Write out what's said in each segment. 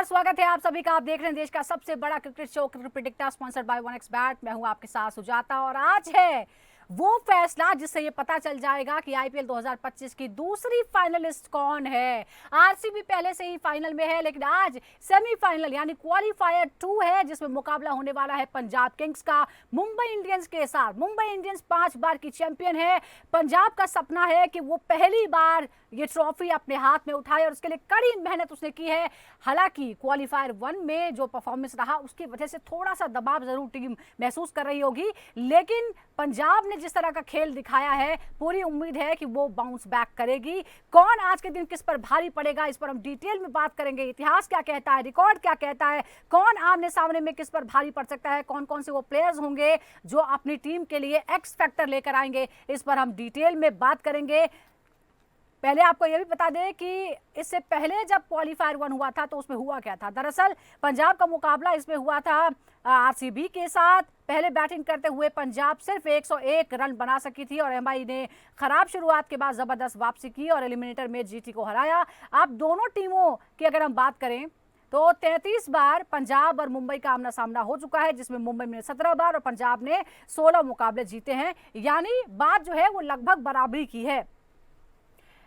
स्वागत है आप सभी का। आप देख रहे हैं देश का सबसे बड़ा cricket show cricket predictor sponsored by 1xBet। मैं हूं आपके साथ सुजाता और आज है वो फैसला जिससे ये पता चल जाएगा कि आईपीएल 2025 की दूसरी फाइनलिस्ट कौन है। आरसीबी पहले से ही फाइनल में है, लेकिन आज सेमीफाइनल यानी क्वालिफायर 2 है जिसमें मुकाबला होने वाला है पंजाब किंग्स का मुंबई इंडियंस के साथ। मुंबई इंडियंस 5 बार की चैंपियन है। पंजाब का सपना है कि वो पहली बार ये ट्रॉफी अपने हाथ में उठाए और उसके लिए कड़ी मेहनत उसने की है। हालांकि क्वालिफायर 1 में जो परफॉर्मेंस रहा उसकी वजह से थोड़ा सा दबाव जरूर टीम महसूस कर रही होगी, लेकिन पंजाब ने जिस तरह का खेल दिखाया है पूरी उम्मीद है कि वो बाउंस बैक करेगी। कौन आज के दिन किस पर भारी पड़ेगा इस पर हम डिटेल में बात करेंगे। इतिहास क्या कहता है, रिकॉर्ड क्या कहता है, कौन आमने सामने में किस पर भारी पड़ सकता है, कौन कौन से वो प्लेयर्स होंगे जो अपनी टीम के लिए एक्स फैक्टर लेकर आएंगे, इस पर हम डिटेल में बात करेंगे। पहले आपको यह भी बता दें कि इससे पहले जब क्वालिफायर 1 हुआ था तो उसमें हुआ क्या था। दरअसल पंजाब का मुकाबला इसमें हुआ था आरसीबी के साथ। पहले बैटिंग करते हुए पंजाब सिर्फ 101 रन बना सकी थी और एमआई ने खराब शुरुआत के बाद जबरदस्त वापसी की और एलिमिनेटर में जीटी को हराया। अब दोनों टीमों की अगर हम बात करें तो 33 बार पंजाब और मुंबई का आमना सामना हो चुका है, जिसमें मुंबई ने 17 बार और पंजाब ने 16 मुकाबले जीते हैं। यानी बात जो है वो लगभग बराबरी की है।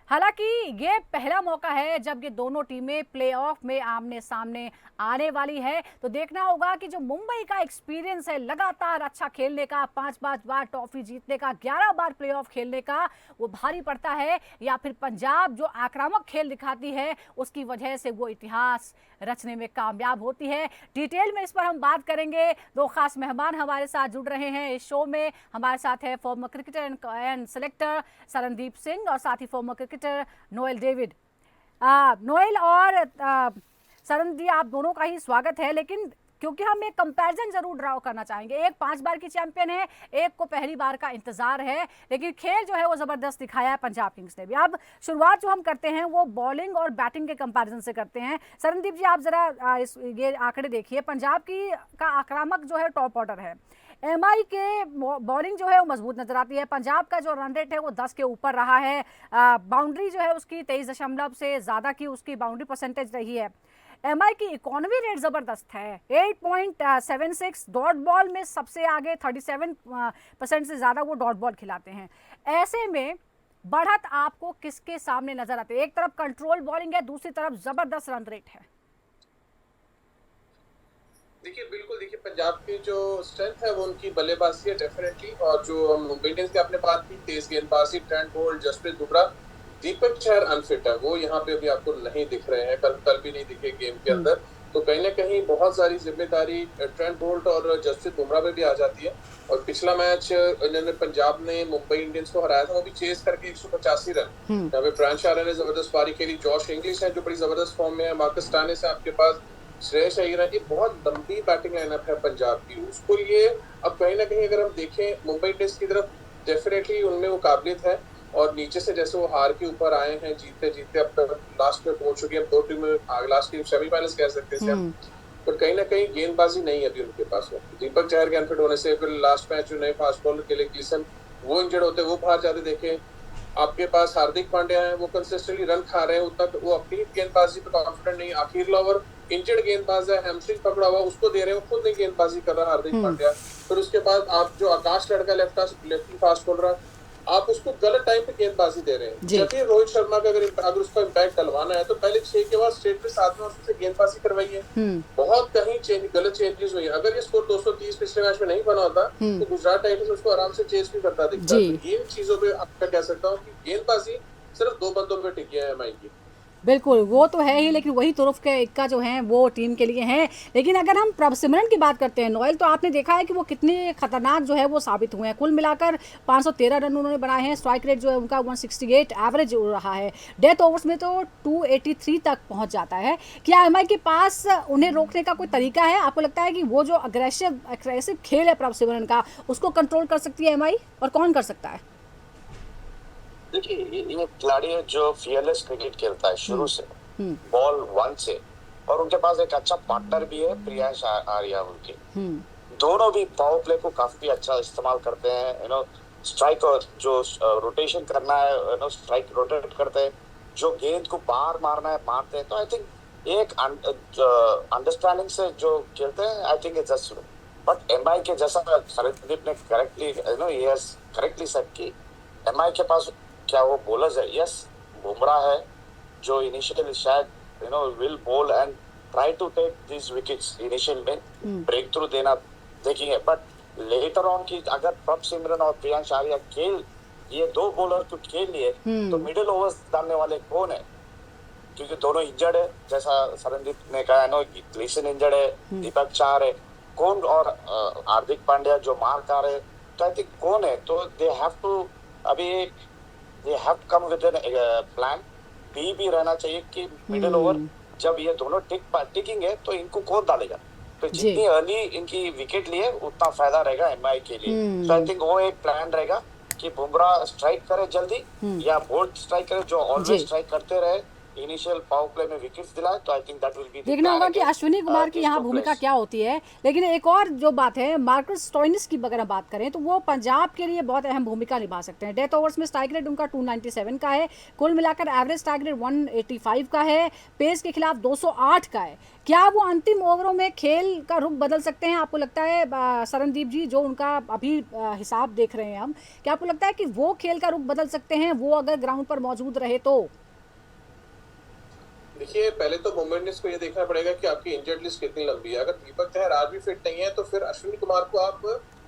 हालांकि ये पहला मौका है जब ये दोनों टीमें प्लेऑफ में आमने सामने आने वाली है, तो देखना होगा कि जो मुंबई का एक्सपीरियंस है लगातार अच्छा खेलने का, 5-5 बार ट्रॉफी जीतने का, 11 बार प्लेऑफ खेलने का, वो भारी पड़ता है या फिर पंजाब जो आक्रामक खेल दिखाती है उसकी वजह से वो इतिहास रचने में कामयाब होती है। डिटेल में इस पर हम बात करेंगे। दो खास मेहमान हमारे साथ जुड़ रहे हैं इस शो में। हमारे साथ है former cricketer and selector Sharandeep Singh और साथ ही former cricketer Noel David. Noel और शरण जी, आप दोनों का ही स्वागत है, लेकिन क्योंकि हम एक कंपैरिजन जरूर ड्रॉ करना चाहेंगे। एक 5 बार की चैंपियन है, एक को पहली बार का इंतजार है, लेकिन खेल जो है वो जबरदस्त दिखाया है पंजाब किंग्स ने भी। अब शुरुआत जो हम करते हैं वो बॉलिंग और बैटिंग के कंपैरिजन से करते हैं। शरणदीप जी, आप जरा ये आंकड़े देखिए। पंजाब की का आक्रामक जो है टॉप ऑर्डर है, एमआई के बॉलिंग जो है वो मजबूत नजर आती है। पंजाब का जो रन रेट है वो 10 के ऊपर रहा है। बाउंड्री जो है उसकी 23 से ज्यादा की उसकी बाउंड्री परसेंटेज रही है। एमआई की इकोनॉमी रेट जबरदस्त है, 8.76। डॉट बॉल में सबसे आगे 37% से ज्यादा वो डॉट बॉल खिलाते हैं। ऐसे में बढ़त आपको किसके सामने नजर आती है? एक तरफ कंट्रोल बॉलिंग है, दूसरी तरफ जबरदस्त रन रेट है। देखिए, बिल्कुल देखिए, पंजाब की जो स्ट्रेंथ है वो उनकी बल्लेबाजी है डेफिनेटली। और जो हम मुंबई इंडियंस की आपने बात की, तेज गेंदबाजी, Trent Boult, Jasprit Bumrah, Deepak Chahar unfit है, वो यहाँ पे अभी आपको नहीं दिख रहे हैं, कल भी नहीं दिखे गेम के अंदर। तो कहीं ना कहीं बहुत सारी जिम्मेदारी ट्रेंट बोल्ट और जसप्रीत बुमराह पे भी आ जाती है। और पिछला मैच इन्होंने पंजाब ने मुंबई इंडियंस को हराया था, वो भी चेस करके 185 रन। यहाँ पे ब्रायन शारा ने जबरदस्त पारी खेली, जॉश इंग्लिश है जो बड़ी जबरदस्त फॉर्म में है, मार्कस स्टोइनिस है आपके पास, श्रेयस अय्यर है। ये बहुत लंबी बैटिंग लाइनअप है पंजाब की, उसको लिए अब कहीं ना कहीं अगर हम देखें मुंबई इंडियंस की तरफ, डेफिनेटली उनमें वो काबिलियत है। और नीचे से जैसे वो हार के ऊपर आए हैं, जीतते जीतते अब तक लास्ट में पहुंच चुके हैं। अब 2 टीमें लास्ट की सेमीफाइनल्स कह सकते हैं हम। पर कहीं ना कहीं गेंदबाजी नहीं है अभी उनके पास। दीपक चहर के अनफिट होने से, फिर लास्ट मैच जो नए फास्ट बॉलर के लिए क्लिसन वो इंजर्ड होते, वो बाहर जाते देखे। आपके पास हार्दिक पांड्या है, वो कंसिस्टेंटली रन खा रहे हैं, उतना वो अपनी गेंदबाजी पे कॉन्फिडेंट नहीं। आखिर लवर इंजर्ड गेंदबाज है, हैमस्ट्रिंग पकड़ा हुआ, उसको दे रहे हैं, खुद नहीं गेंदबाजी कर रहा हार्दिक पांड्या। फिर उसके बाद आप जो आकाश लड़का लेफ्टी फास्ट बॉलर, आप उसको गलत टाइम पे गेंदबाजी दे रहे हैं। जबकि रोहित शर्मा का अगर उसका इम्पैक्ट डलवाना है तो पहले 6 के बाद स्टेट पे 7 में उससे गेंदबाजी करवाइए। बहुत कहीं गलत चेंजेस हुई। अगर ये स्कोर 230 पिछले मैच में नहीं बना होता तो गुजरात टाइटंस उसको आराम से चेस भी करता दिखता है। इन चीजों पे आपका कह सकता हूँ कि गेंदबाजी सिर्फ 2 बंदों पे टिकी है एमआई की। बिल्कुल, वो तो है ही, लेकिन वही तुरुफ के इक्का जो है वो टीम के लिए है। लेकिन अगर हम प्रभसिमरन की बात करते हैं नोएल, तो आपने देखा है कि वो कितने खतरनाक जो है वो साबित हुए हैं। कुल मिलाकर 513 रन उन्होंने बनाए हैं। स्ट्राइक रेट जो है उनका 168 एवरेज रहा है। डेथ ओवर्स में तो 283 तक पहुंच जाता है। क्या एमआई के पास उन्हें रोकने का कोई तरीका है? आपको लगता है कि वो जो अग्रेसिव खेल है प्रभसिमरन का, उसको कंट्रोल कर सकती है एमआई, और कौन कर सकता है? देखिए, ये खिलाड़ी है जो फियरलेस क्रिकेट खेलता है शुरू से, बॉल 1 से, और उनके पास एक अच्छा पार्टनर भी है, प्रियांश आर्या उनके। दोनों भी पावर प्ले को काफी अच्छा इस्तेमाल करते हैं। स्ट्राइक जो रोटेशन करना है, स्ट्राइक रोटेट करते हैं, जो गेंद को बाहर मारना है मारते हैं। तो आई थिंक एक अंडरस्टैंडिंग से जो खेलते हैं, I think it's just. But MI के जैसा सरदीप ने करेक्टली करेक्टली सेड कि एमआई के पास क्या वो बॉलर्स है। यस, बुमराह है जो इनिशियली शायद will bowl and try to take this wickets initial में ब्रेक थ्रू देना देखेंगे। बट लेटर ऑन की अगर प्रभ सिमरन और प्रियांश आर्या खेल ये दो बॉलर को खेल लिए तो मिडिल ओवर्स डालने वाले कौन है? क्योंकि दोनों इंजर्ड है, जैसा सरनदीप ने कहा ना, ग्लीसन इंजर्ड है, दीपक चाहर है, कौन और हार्दिक पांड्या जो मार कर रहे, तो आई थिंक कौन है? तो दे हैव टू अभी they have come with an plan B भी रहना चाहिए कि मिडिल ओवर जब ये दोनों टिकिंग है तो इनको कौन डालेगा? तो जितनी अर्ली इनकी विकेट लिए उतना फायदा रहेगा एमआई के लिए। तो आई थिंक वो एक प्लान रहेगा कि बुमराह स्ट्राइक करे जल्दी या बोल्ट स्ट्राइक करे, जो ऑलवेज स्ट्राइक करते रहे, इनिशियल पावर प्ले में विकेट्स दिलाए। तो I think that will be देखना होगा कि अश्विनी कुमार की यहाँ भूमिका क्या होती है। लेकिन एक और जो बात है, मार्कस स्टोइनिस की अगर हम बात करें तो वो पंजाब के लिए बहुत अहम भूमिका निभा सकते हैं। डेथ ओवर्स में स्ट्राइक रेट उनका 297 का है, कुल मिलाकर एवरेज स्ट्राइक रेट 185 का है, पेस के खिलाफ 208 का है। क्या वो अंतिम ओवरों में खेल का रुख बदल सकते हैं, आपको लगता है सरनदीप जी, जो उनका अभी हिसाब देख रहे हैं हम, क्या आपको लगता है कि वो खेल का रुख बदल सकते हैं वो अगर ग्राउंड पर मौजूद रहे तो? देखिए, पहले तो मुंबई इंडियंस को ये देखना पड़ेगा कि आपकी इंजर्ड लिस्ट कितनी लंबी है। अगर दीपक चहर आज भी फिट नहीं है तो फिर अश्विनी कुमार को आप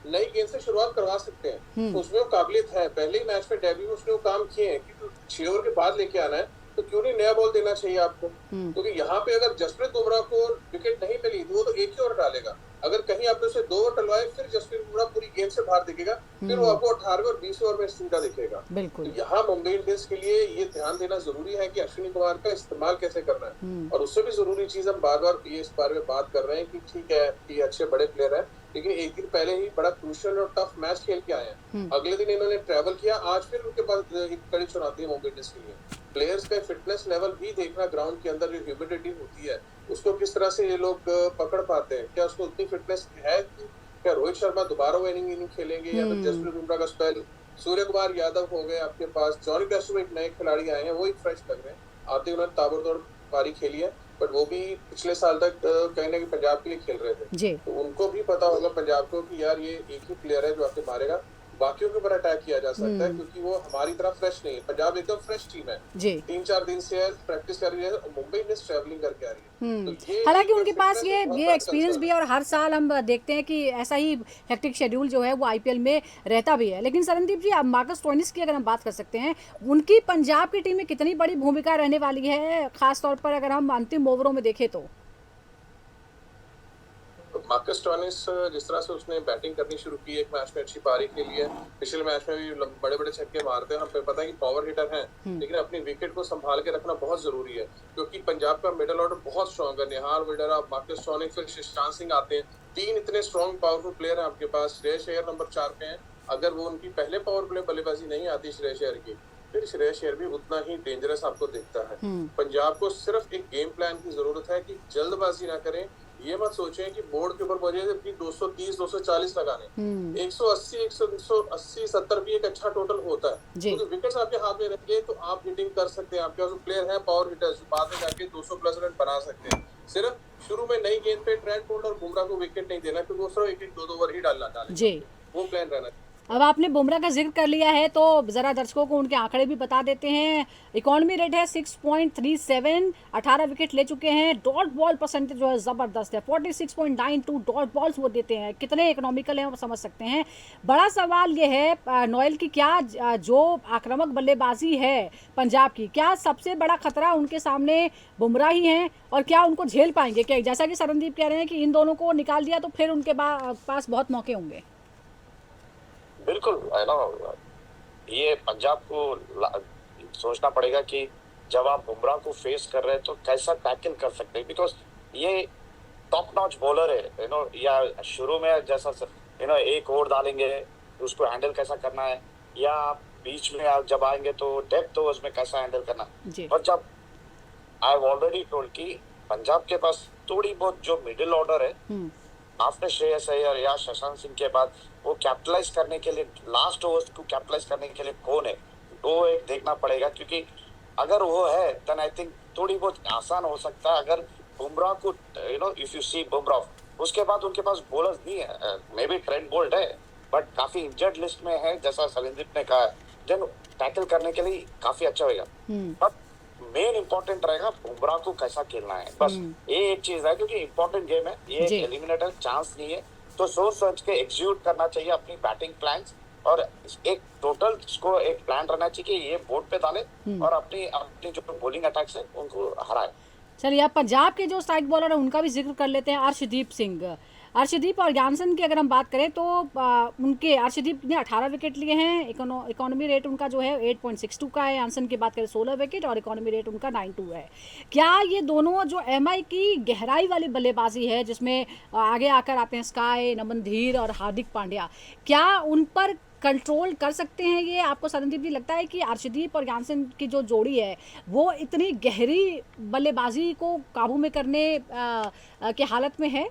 नई गेंद से शुरुआत करवा सकते हैं। तो उसमें वो काबिलियत है, पहले ही मैच में डेब्यू में उसने वो काम किए हैं कि 6 ओवर के बाद लेके आना है, तो क्यों नहीं नया बॉल देना चाहिए आपको? क्योंकि यहाँ पे अगर जसप्रीत बुमराह को विकेट नहीं मिली तो वो तो एक ही ओवर डालेगा। अगर कहीं आपने उसे 2 ओवर डलवाए फिर जसप्रीत बुमराह पूरी गेंद से बाहर दिखेगा, फिर वो आपको 18वें और 20वें ओवर में सीधा दिखेगा। तो यहाँ मुंबई इंडियंस के लिए ये ध्यान देना जरूरी है कि अश्विनी कुमार का इस्तेमाल कैसे करना है। और उससे भी जरूरी चीज हम बार बार इस बारे में बात कर रहे हैं कि ठीक है कि अच्छे बड़े प्लेयर है, लेकिन एक दिन पहले ही बड़ा क्रूशियल और टफ मैच खेल के आए हैं। अगले दिन इन्होंने ट्रैवल किया, आज फिर उनके पास एक कड़ी चुनौती है मुंबई इंडियंस के लिए। प्लेयर्स का फिटनेस लेवल भी देखना, ग्राउंड के अंदर जो ह्यूमिडिटी होती है उसको किस तरह से ये लोग पकड़ पाते हैं। क्या उसको उतनी फिटनेस है कि क्या रोहित शर्मा दोबारा वो इनिंग खेलेंगे या फिर जसप्रीत बुमराह का स्पेल? सूर्य कुमार यादव हो गए आपके पास, जॉनी बेस्टो एक नए खिलाड़ी आए हैं, वो एक फ्रेश लग रहे हैं। आते उन्होंने ताबड़तोड़ पारी खेली है, बट वो भी पिछले साल तक कहीं ना कहीं पंजाब के लिए खेल रहे थे। तो उनको भी पता होगा पंजाब को कि यार ये एक ही प्लेयर है जो आके मारेगा, बाकियों के ऊपर अटैक किया जा सकता है, क्योंकि वो हमारी तरह फ्रेश नहीं है। पंजाब एकदम फ्रेश टीम है, 3-4 दिन से प्रैक्टिस कर रही है, मुंबई इंडियंस ट्रैवलिंग करके आ रही है। तो हालांकि उनके पास ये एक्सपीरियंस भी है और हर साल हम देखते हैं कि ऐसा ही हेक्टिक शेड्यूल जो है वो आईपीएल में रहता भी है। लेकिन सरनदीप जी, अब मार्कस स्टोइनिस की अगर हम बात कर सकते हैं, उनकी पंजाब की टीम में कितनी बड़ी भूमिका रहने वाली है, खासतौर पर अगर हम अंतिम ओवरों में देखें तो? मार्कस स्टोइनिस जिस तरह से उसने बैटिंग करनी शुरू की एक मैच में अच्छी पारी के लिए, पिछले मैच में भी बड़े बड़े छक्के मारते हैं, हमें पता है कि पावर हिटर हैं, लेकिन अपनी विकेट को संभाल के रखना बहुत जरूरी है, क्योंकि पंजाब का मिडिल ऑर्डर बहुत स्ट्रॉन्ग है। निहाल विडरा, मार्कस स्टोइनिस, फिर ईशान सिंह आते हैं, 3 इतने स्ट्रॉन्ग पावरफुल प्लेयर हैं आपके पास। श्रेयस अय्यर नंबर 4 पे हैं, अगर वो उनकी पहले पावर प्ले बल्लेबाजी नहीं आती श्रेयस अय्यर की, फिर श्रेयस अय्यर भी उतना ही डेंजरस आपको दिखता है। पंजाब को सिर्फ एक गेम प्लान की जरूरत है कि जल्दबाजी ना करें। ये मत सोचें कि बोर्ड के ऊपर बजे 230 240 लगाने, 180 180 70 भी एक अच्छा टोटल होता है। तो विकेट्स आपके हाथ में रहेंगे तो आप हिटिंग कर सकते हैं। आपके पास प्लेयर है पावर हिटर्स जो बाद में जाके 200 प्लस रन बना सकते हैं। सिर्फ शुरू में नई गेंद पे ट्रेंट बोल्ट और बुमराह को विकेट नहीं देना, क्योंकि वो सिर्फ 1-2 ओवर ही डाले, वो प्लान रहना चाहिए। अब आपने बुमराह का जिक्र कर लिया है तो ज़रा दर्शकों को उनके आंकड़े भी बता देते हैं। इकोनॉमी रेट है 6.37, 18 विकेट ले चुके हैं, डॉट बॉल परसेंटेज जो है ज़बरदस्त है, 46.92 डॉट बॉल्स वो देते हैं। कितने इकोनॉमिकल हैं वो समझ सकते हैं। बड़ा सवाल ये है नोएल की, क्या जो आक्रामक बल्लेबाजी है पंजाब की, क्या सबसे बड़ा खतरा उनके सामने बुमराह ही हैं और क्या उनको झेल पाएंगे? क्या जैसा कि सरनदीप कह रहे हैं कि इन दोनों को निकाल दिया तो फिर उनके पास बहुत मौके होंगे? बिल्कुल, है ना, ये पंजाब को सोचना पड़ेगा कि जब आप बुमराह को फेस कर रहे हैं तो कैसा टैकल कर सकते हैं, बिकॉज ये टॉप नॉच बॉलर है, या शुरू में जैसा एक ओवर डालेंगे उसको हैंडल कैसा करना है, या बीच में आप जब आएंगे तो डेप्थ ओवर्स में कैसा हैंडल करना। और जब आई हैव ऑलरेडी टोल्ड कि पंजाब के पास थोड़ी बहुत जो मिडिल ऑर्डर है आफ्टर श्रेयस अय्यर या शशांक सिंह के बाद, वो कैपिटलाइज करने के लिए लास्ट ओवर्स को कैपिटलाइज करने के लिए कौन है, वो एक देखना पड़ेगा। क्योंकि अगर वो है देन आई थिंक थोड़ी बहुत आसान हो सकता है। अगर बुमराह को इफ यू सी बुमराह, उसके बाद उनके पास बॉलर्स नहीं है। मे बी ट्रेंट बोल्ट है बट काफी इंजर्ड लिस्ट में है, जैसा सलिंदीप ने कहा, देन टैकल करने के लिए काफी अच्छा होगा। बट मेन इंपॉर्टेंट रहेगा बुमराह को कैसा खेलना है, बस ये एक चीज है, क्योंकि इंपॉर्टेंट गेम है ये, एलिमिनेटर चांस नहीं है, तो सोच सोच के एग्जीक्यूट करना चाहिए अपनी बैटिंग प्लान्स, और एक टोटल को एक प्लान रहना चाहिए कि ये बोर्ड पे डाले और अपनी अपनी जो बॉलिंग अटैक्स है उनको हराए। चलिए, अब पंजाब के जो स्ट्राइक बॉलर है उनका भी जिक्र कर लेते हैं, अर्शदीप सिंह। अर्शदीप और जानसन की अगर हम बात करें तो उनके अर्शदीप ने 18 विकेट लिए हैं, इकोनॉमी रेट उनका जो है 8.62 का है, जानसन की बात करें 16 विकेट और इकोनॉमी रेट उनका 92 है। क्या ये दोनों जो एमआई की गहराई वाली बल्लेबाजी है जिसमें आगे आकर आते हैं स्काई, नमन धीर और हार्दिक पांड्या, क्या उन पर कंट्रोल कर सकते हैं ये? आपको सरणदीप जी लगता है कि अर्शदीप और जानसन की जो जोड़ी है वो इतनी गहरी बल्लेबाजी को काबू में करने की हालत में है?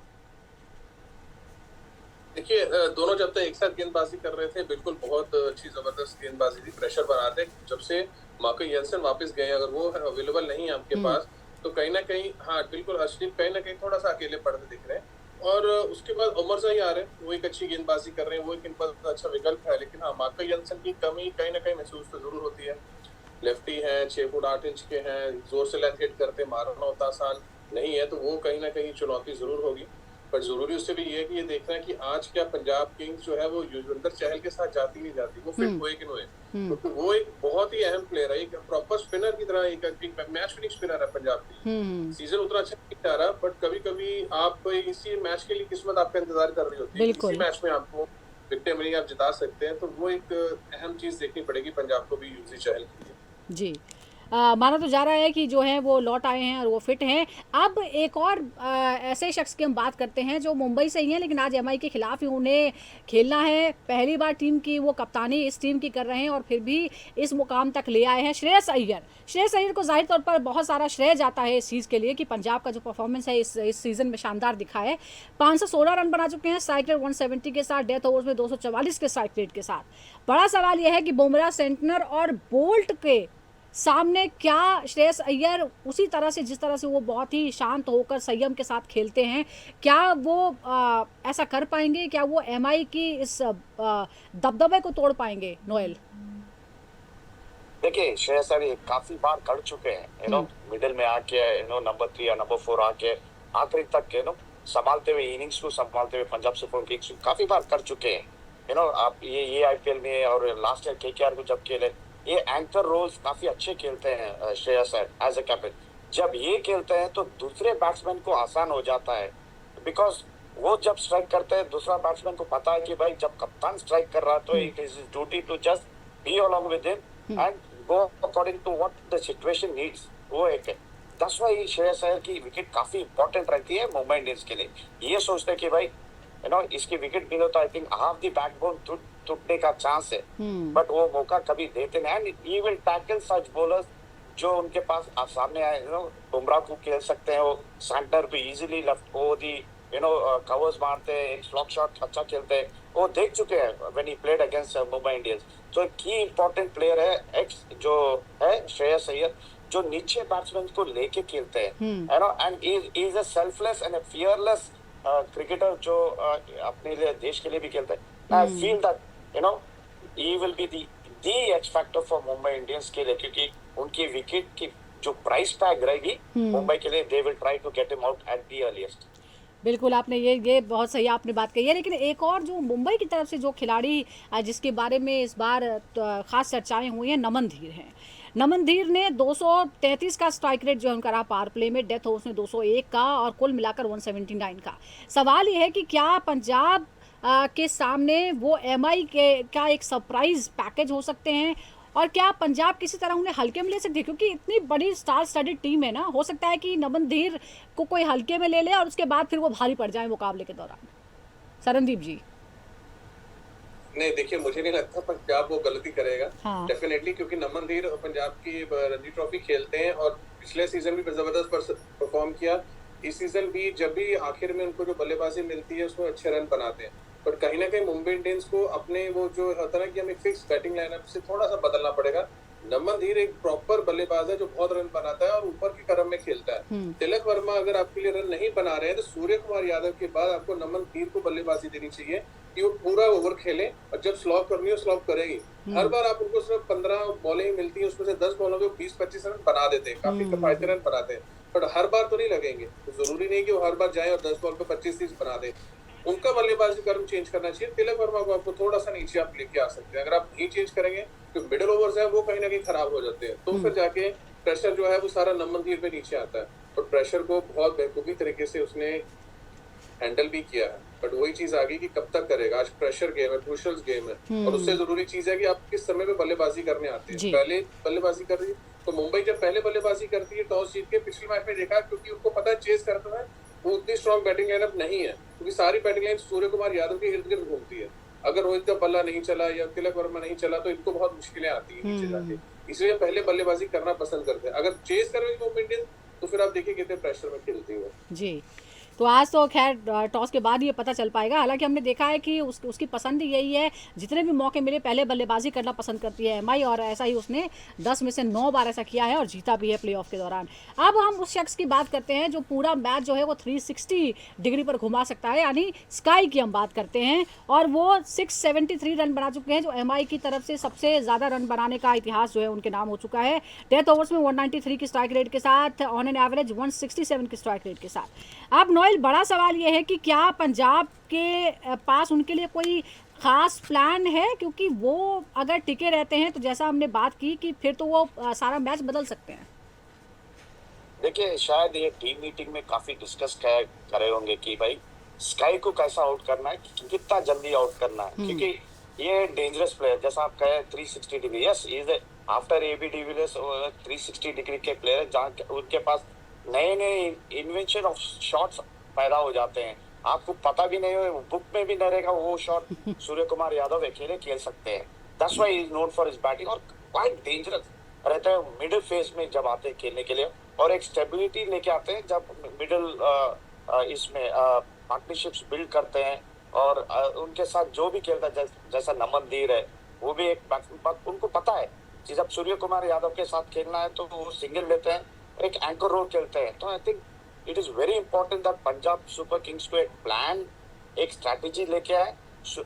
देखिए, दोनों जब तक एक साथ गेंदबाजी कर रहे थे बिल्कुल बहुत अच्छी जबरदस्त गेंदबाजी थी, प्रेशर बनाते। जब से मार्कस जेनसन वापस गए, अगर वो अवेलेबल नहीं है आपके पास तो कहीं ना कहीं, हाँ बिल्कुल, अर्शदीप कहीं ना कहीं थोड़ा सा अकेले पड़ते दिख रहे हैं। और उसके बाद उमर जाही आ रहे हैं, वो एक अच्छी गेंदबाजी कर रहे हैं, वो एक इनका अच्छा विकल्प है। लेकिन हाँ, मार्कस जेनसन की कमी कहीं ना कहीं महसूस तो जरूर होती है। लेफ्टी हैं, 6 फुट 8 इंच के हैं, जोर से लेंथ हिट करते, मारना उतना आसान नहीं है, तो वो कहीं ना कहीं चुनौती जरूर होगी। पर जरूरी उससे भी ये है कि ये देखना है कि आज क्या पंजाब किंग्स जो है वो युजवेंद्र चहल के साथ जाती नहीं जाती, वो फिट हुए कि नहीं हुए, तो वो एक बहुत ही अहम प्लेयर है, एक प्रॉपर स्पिनर की तरह, एक मैच विनिंग स्पिनर है पंजाब की। सीजन उतना अच्छा नहीं जा रहा, बट कभी कभी आप इसी मैच के लिए किस्मत आपका इंतजार कर रही होती है, इसी मैच में आपको विकेट मिलेंगे, आप जिता सकते हैं, तो वो एक अहम चीज देखनी पड़ेगी पंजाब को भी युजवेंद्र चहल के लिए। जी, माना तो जा रहा है कि जो है वो लौट आए हैं और वो फिट हैं। अब एक और ऐसे शख्स की हम बात करते हैं जो मुंबई से ही हैं, लेकिन आज एमआई के खिलाफ ही उन्हें खेलना है। पहली बार टीम की वो कप्तानी इस टीम की कर रहे हैं और फिर भी इस मुकाम तक ले आए हैं। श्रेयस अय्यर, श्रेयस अय्यर को जाहिर तौर पर बहुत सारा श्रेय जाता है इस चीज़ के लिए कि पंजाब का जो परफॉर्मेंस है इस सीज़न में शानदार दिखा है। 516 रन बना चुके हैं स्ट्राइक रेट 170 के साथ, डेथ ओवर्स में 244 के स्ट्राइक रेट के साथ। बड़ा सवाल यह है कि बुमराह, सेंटनर और बोल्ट के सामने क्या श्रेयस अय्यर उसी तरह से, जिस तरह से वो बहुत ही शांत होकर संयम के साथ खेलते हैं, क्या वो ऐसा कर पाएंगे? क्या वो एमआई की इस दबदबे को तोड़ पाएंगे? नोएल, देखिए, श्रेयस अय्यर काफी बार कर चुके हैं, मिडिल में आके नंबर 3 या नंबर 4 आके आखिरी तक संभालते हुए, इनिंग्स को संभालते हुए पंजाब सुपर किंग्स काफी बार कर चुके हैं। आप ये आईपीएल में और लास्ट ईयर केकेआर को जब खेले, ये एंकर रोल्स काफी अच्छे खेलते हैं Shreyas Iyer as a captain. जब ये खेलते हैं तो दूसरे बैट्समैन को आसान हो जाता है, बिकॉज वो जब स्ट्राइक करते हैं दूसरा बैट्समैन को पता है कि भाई जब कप्तान स्ट्राइक कर रहा है तो it is duty to just be along with him and go according to what the situation needs. वो एक है, दैट्स व्हाई श्रेयस अय्यर की विकेट काफी इंपॉर्टेंट रहती है मुंबई इंडियंस के लिए। ये सोचते हैं कि भाई इसकी विकेट मिले तो I think half the backbone टूटने का चांस है, बट वो मौका कभी देते नहीं। And he will tackle such bowlers जो उनके पास सामने आए। बुमराह को खेल सकते हैं, वो सेंटर भी इजीली लेफ्ट को दी कवर्स मारते हैं, एक स्लॉक शॉट अच्छा खेलते हैं, वो देख चुके हैं when he played against Mumbai Indians. तो एक की इंपॉर्टेंट प्लेयर है एक्स जो है श्रेयस अय्यर, जो नीचे बैट्समैन को लेके खेलते हैं, and is a selfless and a fearless cricketer जो अपने लिए देश के लिए भी खेलते हैं। I feel that he will be the X factor for Mumbai Indians के लिए, क्योंकि उनकी विकेट की जो प्राइस टैग रहेगी मुंबई के लिए, they will try to get him out at the earliest। बिल्कुल, आपने ये बहुत सही आपने बात कही है। लेकिन एक और जो मुंबई की तरफ से जो खिलाड़ी जिसके बारे में इस बार खास चर्चाएं हुई हैं, नमन धीर हैं। नमन धीर ने 233 का स्ट्राइक रेट जो उनका रहा पावर प्ले में, डेथ ओवर्स में 201 का और कुल मिलाकर 179 का। सवाल ये है कि क्या पंजाब के सामने वो एमआई के का एक सरप्राइज पैकेज हो सकते हैं, और क्या पंजाब किसी तरह उन्हें हल्के में ले सकती है? क्योंकि इतनी बड़ी स्टार स्टडीड टीम है ना, हो सकता है कि नमन धीर को कोई हल्के में ले ले और उसके बाद फिर वो भारी पड़ जाए मुकाबले के दौरान। सरणदीप जी, नहीं, देखिए, मुझे नहीं लगता पंजाब वो गलती करेगा डेफिनेटली, क्योंकि नमन धीर पंजाब की रणजी ट्रॉफी खेलते हैं और पिछले सीजन भी जबरदस्त परफॉर्म किया। इस सीजन भी जब भी आखिर में उनको जो बल्लेबाजी मिलती है उसमें अच्छे रन बनाते हैं, पर कहीं ना कहीं मुंबई इंडियंस को अपने वो जो होता है ना कि हमें फिक्स बैटिंग लाइनअप से थोड़ा सा बदलना पड़ेगा नमन धीर एक प्रॉपर बल्लेबाज है जो बहुत रन बनाता है और ऊपर के क्रम में खेलता है। तिलक वर्मा अगर आपके लिए रन नहीं बना रहे हैं तो सूर्य कुमार यादव के बाद आपको नमन धीर को बल्लेबाजी देनी चाहिए कि वो पूरा ओवर खेले, और जब स्लॉप करनी हो स्लॉप करेगी। हर बार आप उनको सिर्फ 15 बॉलें ही मिलती है, उसमें से 10 बॉलों में 20-25 रन बना देते हैं, काफी किफायती रन बनाते हैं, बट हर बार तो नहीं लगेंगे। तो जरूरी नहीं कि वो हर बार जाए और 10 बॉल पे 25-30 बना दे। उनका बल्लेबाजी क्रम चेंज करना चाहिए। तिलक वर्मा को आपको थोड़ा सा नीचे आप लेके आ सकते हैं। अगर आप नहीं चेंज करेंगे तो मिडिल ओवर्स है वो कहीं ना कहीं खराब हो जाते हैं, तो फिर जाके प्रेशर जो है वो सारा नमन धीर पे नीचे आता है। और प्रेशर को बहुत बेखूबी तरीके से उसने हैंडल भी किया है, बट वही चीज आ गई कि कब तक करेगा। आज प्रेशर गेम है, क्रूशियल गेम है, और उससे जरूरी चीज है कि आप किस समय पे बल्लेबाजी करने आते हैं। पहले बल्लेबाजी कर रही है तो मुंबई जब पहले बल्लेबाजी करती है टॉस जीत के, पिछले मैच में देखा, क्योंकि उनको पता है चेस करता है, वो उतनी स्ट्रॉन्ग बैटिंग लाइनअप नहीं है, क्योंकि सारी बैटिंग लाइन सूर्य कुमार यादव के इर्द गिर्द घूमती है। अगर रोहित का बल्ला नहीं चला या तिलक वर्मा नहीं चला तो इनको बहुत मुश्किलें आती है नीचे जाके, इसलिए पहले बल्लेबाजी करना पसंद करते हैं। अगर चेस करेंगे मुंबई इंडियंस तो फिर आप देखिए कितने प्रेशर में खेलती है जी। तो आज तो खैर टॉस के बाद ये पता चल पाएगा। हालांकि हमने देखा है कि उसकी पसंद ही यही है, जितने भी मौके मिले पहले बल्लेबाजी करना पसंद करती है एमआई, और ऐसा ही उसने 10 में से 9 बार ऐसा किया है और जीता भी है प्लेऑफ के दौरान। अब हम उस शख्स की बात करते हैं जो पूरा मैच जो है वो 360 डिग्री पर घुमा सकता है, यानी स्काई की हम बात करते हैं, और वो 673 रन बना चुके हैं, जो एमआई की तरफ से सबसे ज़्यादा रन बनाने का इतिहास जो है उनके नाम हो चुका है। डेथ ओवर्स में 193 की स्ट्राइक रेट के साथ, ऑन एन एवरेज 167 की स्ट्राइक रेट के साथ। अब नोएल, बड़ा सवाल यह है कि क्या पंजाब के पास उनके लिए कोई खास प्लान है, क्योंकि वो अगर टिके रहते हैं तो जैसा हमने बात की कि फिर तो वो सारा मैच बदल सकते हैं। देखिए, शायद ये टीम मीटिंग में काफी डिस्कस करे होंगे कि भाई स्काई को कैसा आउट करना है, कितना जल्दी आउट करना है, क्योंकि ये डेंजरस प्लेयर, जैसा आप कहे 360 degree, yes is after AB de Villiers 360 degree के प्लेयर, जहाँ उनके पास नए नए इन्वेंशन ऑफ शॉट्स पैदा हो जाते हैं। आपको पता भी नहीं हो, बुक में भी नहीं रहेगा वो शॉट सूर्य कुमार यादव अकेले खेल सकते हैं। That's why he is known for his batting, और क्वाइट डेंजरस रहता है मिडिल फेज में जब आते हैं खेलने के लिए, और एक स्टेबिलिटी लेके आते हैं जब मिडिल इसमें पार्टनरशिप्स बिल्ड करते हैं। और उनके साथ जो भी खेलता है, जैसा नमन धीर है, वो भी एक बात उनको पता है कि जब सूर्य कुमार यादव के साथ खेलना है तो वो सिंगल लेते हैं, एक एंकर रोल खेलते हैं। तो I think it is very important that Punjab super Kings को एक प्लान, एक स्ट्रैटेजी लेके आए,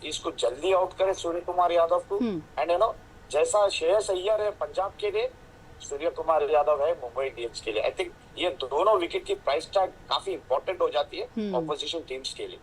इसको जल्दी आउट करे सूर्य कुमार यादव को। एंड यू नो, जैसा श्रेयस अय्यर है पंजाब के लिए, सूर्य कुमार यादव है मुंबई इंडियंस के लिए। आई थिंक ये दोनों विकेट की प्राइस टैग काफी इंपॉर्टेंट हो जाती है ऑपोजिशन टीम्स के लिए।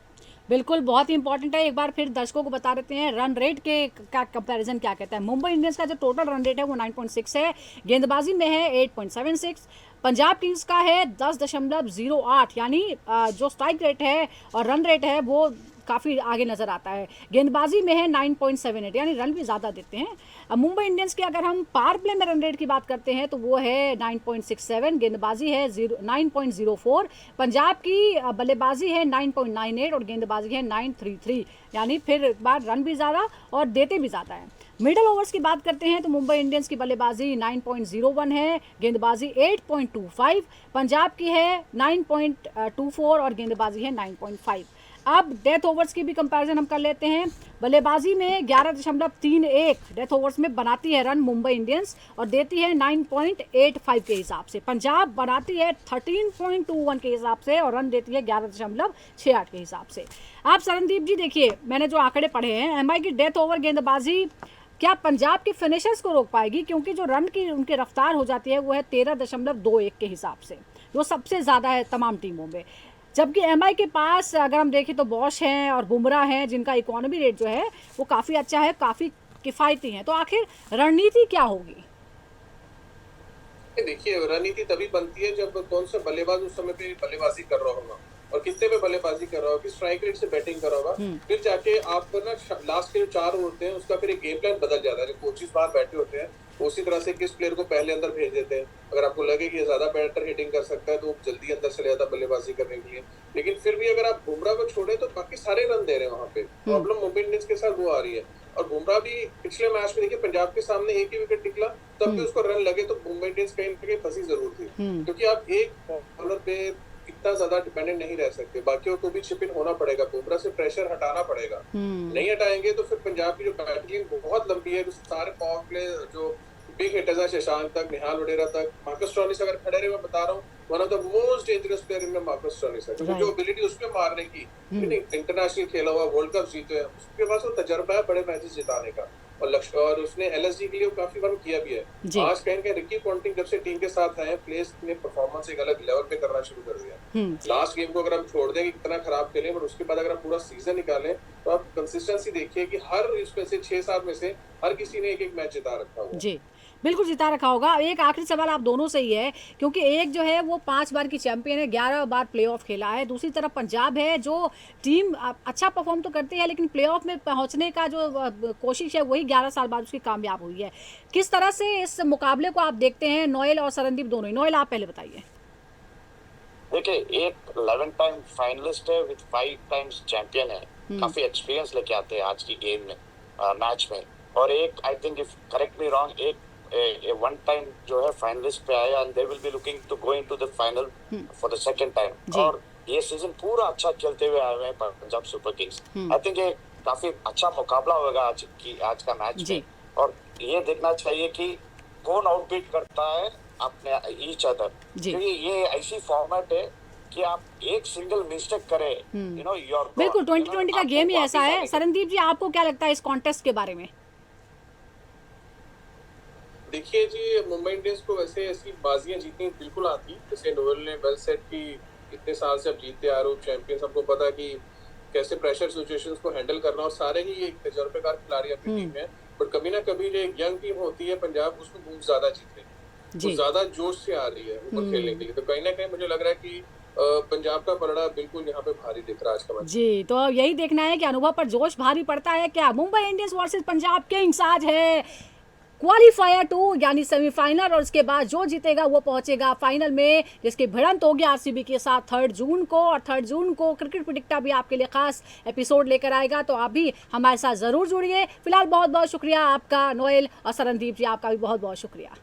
बिल्कुल, बहुत ही इंपॉर्टेंट है। एक बार फिर दर्शकों को बता देते हैं रन रेट के का कंपैरिजन क्या कहता है। मुंबई इंडियंस का जो टोटल रन रेट है वो 9.6 है, गेंदबाजी में है 8.76, पंजाब किंग्स का है 10.08, यानी जो स्ट्राइक रेट है और रन रेट है वो काफ़ी आगे नज़र आता है। गेंदबाजी में है 9.78, यानी रन भी ज़्यादा देते हैं। अब मुंबई इंडियंस के अगर हम पावर प्ले में रन रेट की बात करते हैं तो वो है 9.67, गेंदबाजी है 9.04, पंजाब की बल्लेबाजी है 9.98 और गेंदबाजी है 9.33, यानी फिर एक बार रन भी ज़्यादा और देते भी ज़्यादा है। मिडल ओवर्स की बात करते हैं तो मुंबई इंडियंस की बल्लेबाजी 9.01 है, गेंदबाजी 8.25, पंजाब की है 9.24 और गेंदबाजी है 9.5। अब डेथ ओवर्स की भी कंपैरिजन हम कर लेते हैं। बल्लेबाजी में 11.31 डेथ ओवर्स में बनाती है रन मुंबई इंडियंस और देती है 9.85 के हिसाब से। पंजाब बनाती है 13.21 के हिसाब से और रन देती है 11.68 के हिसाब से। आप सरनदीप जी देखिए, मैंने जो आंकड़े पढ़े हैं, एमआई की डेथ ओवर गेंदबाजी क्या पंजाब के फिनिशर्स को रोक पाएगी, क्योंकि जो रन की उनकी रफ्तार हो जाती है वो है 13.21 के हिसाब से, जो सबसे ज़्यादा है तमाम टीमों में। जबकि एमआई के पास अगर हम देखें तो बॉश हैं और बुमराह हैं, जिनका इकोनॉमी रेट जो है वो काफ़ी अच्छा है, काफ़ी किफ़ायती है। तो आखिर रणनीति क्या होगी? देखिए, रणनीति तभी बनती है जब कौन सा बल्लेबाज उस समय पे बल्लेबाजी कर रहा होगा और कितने पे बल्लेबाजी कर रहा होगा, किस स्ट्राइक रेट से बैटिंग कर रहा होगा। फिर जाके आप ना लास्ट के जो 4 ओवर होते हैं उसका फिर एक गेम प्लान बदल जाता है। जो कोचेस बाहर बैठे होते हैं उसी तरह से किस प्लेयर को पहले अंदर भेज देते हैं। अगर आपको लगे कि ये ज्यादा बेटर हिटिंग कर सकता है तो जल्दी अंदर चले जाता है बल्लेबाजी करने के लिए। लेकिन फिर भी अगर आप बुमराह को छोड़े तो बाकी सारे रन दे रहे हैं। वहां पे प्रॉब्लम मुंबई इंडियंस के साथ वो आ रही है। और बुमराह भी पिछले मैच में देखिए पंजाब के सामने एक ही विकेट निकला, तब भी उसको रन लगे, तो मुंबई इंडियंस कहीं ना कहीं फंसी जरूर थी। क्योंकि आप एक बॉलर पे इतना ज्यादा डिपेंडेंट नहीं रह सकते, बाकियों को भी चिप इन होना पड़ेगा, बुमराह से प्रेशर हटाना पड़ेगा। नहीं हटाएंगे तो फिर पंजाब की जो बैटिंग बहुत लंबी है, जो सारे पावर प्ले जो बिग हिटर्स हैं, शशांक तक, निहाल वडेरा तक, मार्कस स्टोइनिस अगर खड़े रहे, मैं बता रहा हूँ one of the most dangerous player in Marcus Stoinis है, क्योंकि जो एबिलिटी उसमें मारने की, इंटरनेशनल खेला हुआ, वर्ल्ड कप जीते हैं, उसके पास वो तजर्बा है बड़े मैचेस जिताने का, और उसने एलएसजी के लिए काफी बार किया भी है। आज कहीं कहीं रिकी पॉन्टिंग जब से टीम के साथ आए, प्लेस ने परफॉर्मेंस एक अलग लेवल पे करना शुरू कर दिया। लास्ट गेम को अगर हम छोड़ दें कि कितना खराब खेले, बट उसके बाद अगर हम पूरा सीजन निकालें तो आप कंसिस्टेंसी देखिए कि हर इसमें से 6-7 में से हर किसी ने एक मैच जिता रखा हुआ जी, बिल्कुल जिता रखा होगा। एक आखिरी सवाल आप दोनों से ही है, क्योंकि एक जो है वो 5 बार की चैंपियन है, 11 बार प्लेऑफ खेला है, दूसरी तरफ पंजाब है जो टीम अच्छा परफॉर्म तो करती है लेकिन प्लेऑफ में पहुंचने का जो कोशिश है वही 11 साल बाद उसकी कामयाब हुई है। किस तरह से इस मुकाबले को आप देखते हैं, नोएल और सरनदीप दोनों ही? नोएल, आप पहले बताइए। देखिए, एक 11 टाइम फाइनलिस्ट है विद 5 टाइम्स चैंपियन है, काफी एक्सपीरियंस लेके आते हैं आज की गेम में, मैच में। और एक, I think if correct me wrong, एक वन टाइम जो है फाइनलिस्ट पे आया, and they will be looking to go into the final for the second time. और ये सीजन पूरा अच्छा खेलते हुए आए हुए हैं Punjab super Kings. I think ये काफी अच्छा मुकाबला होगा आज का मैच में, और ये देखना चाहिए कि कौन आउटबीट करता है अपने ईच अदर, क्योंकि ये ऐसी फॉर्मेट है कि आप एक सिंगल मिस्टेक करें, यू नो, योर बिल्कुल 2020 का गेम ही ऐसा है। सरनदीप जी, आपको क्या लगता है इस कॉन्टेस्ट के बारे में? देखिए जी, मुंबई इंडियंस को वैसे ऐसी बाजियां जीतनी बिल्कुल आती, जैसे नोएल ने वेल सेट की, इतने साल से अब जीतते आ रहे हो चैंपियन, सबको पता कि कैसे प्रेशर सिचुएशंस को हैंडल करना, और सारे ही एक तजर्बेकार खिलाड़ी अपनी टीम में, बट कभी ना कभी जो एक यंग टीम होती है पंजाब, उसमें बहुत ज्यादा जीतते, वो ज्यादा जोश से आ रही है ऊपर खेलने के लिए। तो कहीं ना कहीं मुझे लग रहा है कि पंजाब का पलड़ा बिल्कुल यहाँ पे भारी दिख रहा है आज का मैच। जी, तो अब यही देखना है कि अनुभव पर जोश भारी पड़ता है क्या। Mumbai Indians versus Punjab Kings आज है क्वालिफायर 2 यानी सेमीफाइनल, और उसके बाद जो जीतेगा वो पहुंचेगा फाइनल में, जिसकी भिड़ंत होगी आरसीबी के साथ 3 जून को। और 3 जून को क्रिकेट प्रेडिक्टर भी आपके लिए खास एपिसोड लेकर आएगा, तो आप भी हमारे साथ जरूर जुड़िए। फिलहाल बहुत बहुत शुक्रिया आपका नोएल, और सरनदीप जी आपका भी बहुत बहुत शुक्रिया।